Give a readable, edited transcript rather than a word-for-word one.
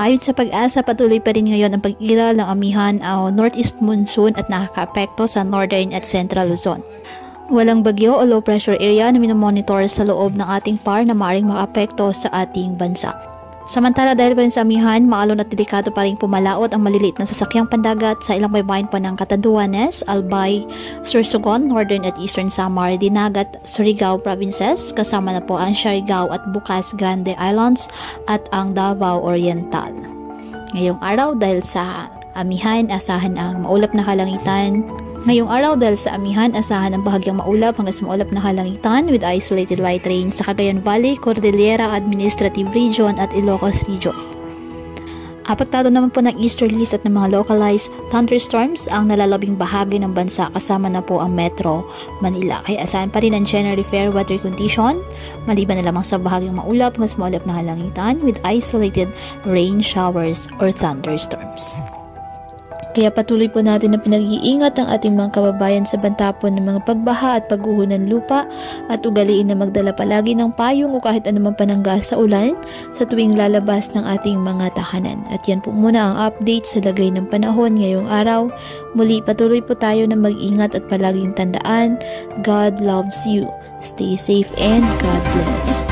Ayon sa Pag-asa, patuloy pa rin ngayon ang pag-iral ng amihan o northeast monsoon at nakakaapekto sa northern at central Luzon. Walang bagyo o low pressure area na minomonitor sa loob ng ating PAR na maaaring makaapekto sa ating bansa. Samantala, dahil pa rin sa amihan, maalon at delikado pa rin pumalaot ang maliliit na sasakyang pandagat sa ilang baybayin pa ng Catanduanes, Albay, Sorsogon, Northern at Eastern Samar, Dinagat, Surigao Provinces, kasama na po ang Siargao at Bukas Grande Islands at ang Davao Oriental. Ngayong araw, dahil sa amihan, asahan ang maulap na kalangitan. Ngayong araw, dahil sa amihan, asahan ang bahagyang maulap hanggang sa maulap na kalangitan with isolated light rain sa Cagayan Valley, Cordillera Administrative Region at Ilocos Region. Apektado naman po ng easterlies at ng mga localized thunderstorms ang nalalabing bahagi ng bansa kasama na po ang Metro Manila. Kaya asahan pa rin ang generally fair weather condition, maliban na lamang sa bahagyang maulap hanggang sa maulap na kalangitan with isolated rain showers or thunderstorms. Kaya patuloy po natin na pinag-iingat ang ating mga kababayan sa banta po ng mga pagbaha at pagguho ng lupa at ugaliin na magdala palagi ng payong o kahit anumang panangga sa ulan sa tuwing lalabas ng ating mga tahanan. At yan po muna ang update sa lagay ng panahon ngayong araw. Muli patuloy po tayo na mag-ingat at palaging tandaan, God loves you. Stay safe and God bless.